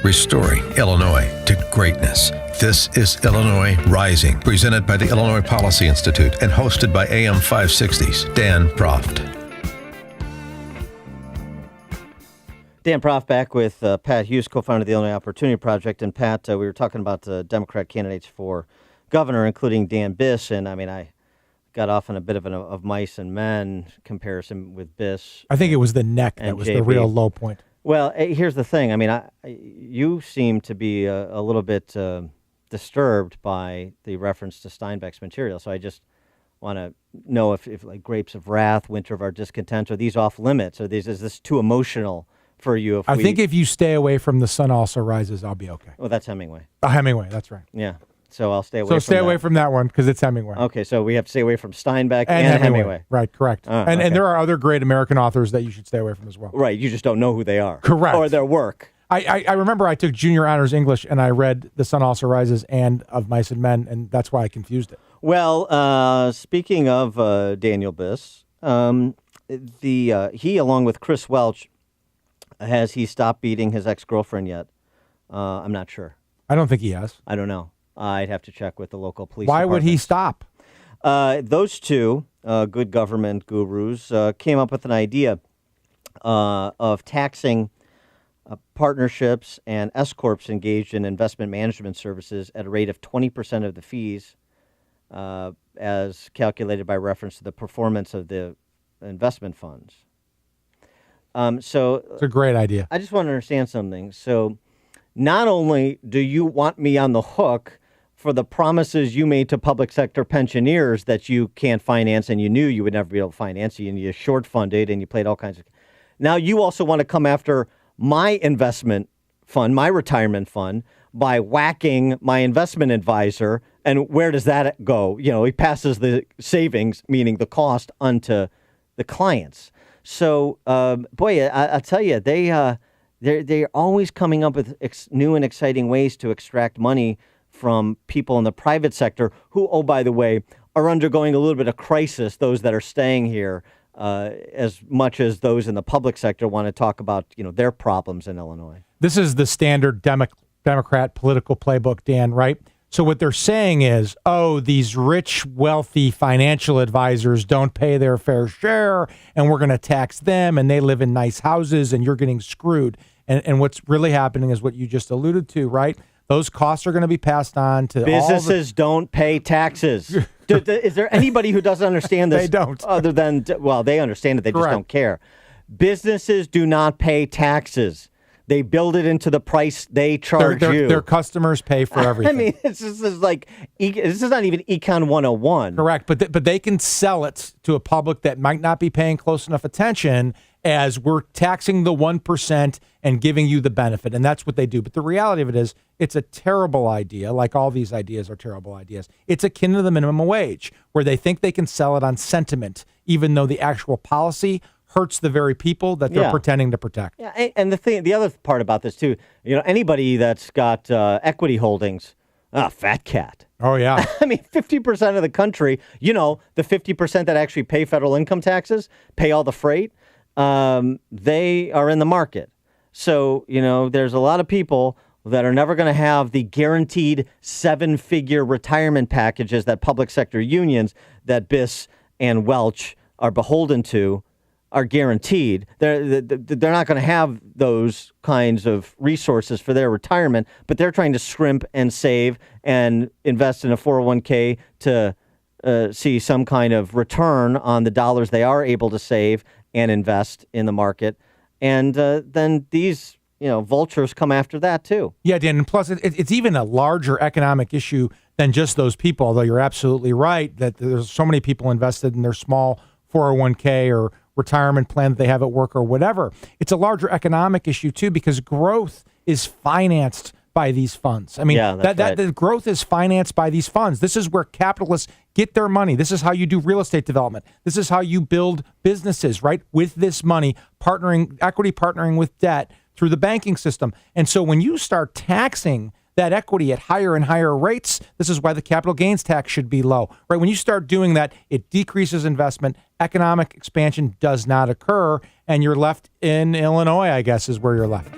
Restoring Illinois to greatness. This is Illinois Rising, presented by the Illinois Policy Institute and hosted by AM 560's Dan Proft. Dan Proft back with Pat Hughes, co-founder of the Illinois Opportunity Project. And Pat, we were talking about the Democrat candidates for governor, including Dan Biss. And I got off on a bit of mice and men comparison with Biss. I think it was the neck that was the real low point. Well, here's the thing. You seem to be a little bit disturbed by the reference to Steinbeck's material. So I just want to know if like Grapes of Wrath, Winter of Our Discontent, are these off limits? Or is this too emotional for you? I think if you stay away from The Sun Also Rises, I'll be okay. Well, that's Hemingway. Hemingway, that's right. Yeah. So I'll stay away from that. So stay away from that one because it's Hemingway. Okay, so we have to stay away from Steinbeck and Hemingway. Right, correct. And there are other great American authors that you should stay away from as well. Right, you just don't know who they are. Correct. Or their work. I remember I took junior honors English and I read The Sun Also Rises and Of Mice and Men, and that's why I confused it. Well, speaking of Daniel Biss, he, along with Chris Welch, has he stopped beating his ex-girlfriend yet? I'm not sure. I don't think he has. I don't know. I'd have to check with the local police Why would he stop? Those two good government gurus came up with an idea of taxing partnerships and S-corps engaged in investment management services at a rate of 20% of the fees as calculated by reference to the performance of the investment funds. So it's a great idea. I just want to understand something. So not only do you want me on the hook for the promises you made to public sector pensioners that you can't finance and you knew you would never be able to finance, and you short funded and you played all kinds of... Now you also want to come after my investment fund, my retirement fund, by whacking my investment advisor. And where does that go? He passes the savings, meaning the cost, onto the clients. So, I'll tell you, they're always coming up with new and exciting ways to extract money from people in the private sector who, oh, by the way, are undergoing a little bit of crisis, those that are staying here, as much as those in the public sector want to talk about, their problems in Illinois. This is the standard Democrat political playbook, Dan, right? So what they're saying is, these rich, wealthy financial advisors don't pay their fair share, and we're going to tax them, and they live in nice houses, and you're getting screwed. And what's really happening is what you just alluded to, right? Those costs are going to be passed on to businesses. Don't pay taxes. Is there anybody who doesn't understand this? They don't. Other than, they understand it. They just don't care. Businesses do not pay taxes. They build it into the price they charge you. Their customers pay for everything. This is not even Econ 101. Correct, but they can sell it to a public that might not be paying close enough attention as we're taxing the 1% and giving you the benefit, and that's what they do. But the reality of it is, it's a terrible idea, like all these ideas are terrible ideas. It's akin to the minimum wage, where they think they can sell it on sentiment, even though the actual policy hurts the very people that they're pretending to protect. Yeah, and the other part about this too, anybody that's got equity holdings, fat cat. Oh yeah. 50% of the country, the 50% that actually pay federal income taxes, pay all the freight, they are in the market. So, there's a lot of people that are never going to have the guaranteed 7-figure retirement packages that public sector unions that Biss and Welch are beholden to are guaranteed. They're not going to have those kinds of resources for their retirement, but they're trying to scrimp and save and invest in a 401k to see some kind of return on the dollars they are able to save and invest in the market. And then these vultures come after that too. Yeah, Dan, and plus it's even a larger economic issue than just those people, although you're absolutely right that there's so many people invested in their small 401k or retirement plan that they have at work or whatever. It's a larger economic issue too, because growth is financed by these funds. The growth is financed by these funds. This is where capitalists get their money. This is how you do real estate development. This is how you build businesses, right? With this money, equity partnering with debt through the banking system. And so when you start taxing that equity at higher and higher rates, this is why the capital gains tax should be low, right? When you start doing that, it decreases investment, economic expansion does not occur, and you're left in Illinois, I guess, is where you're left.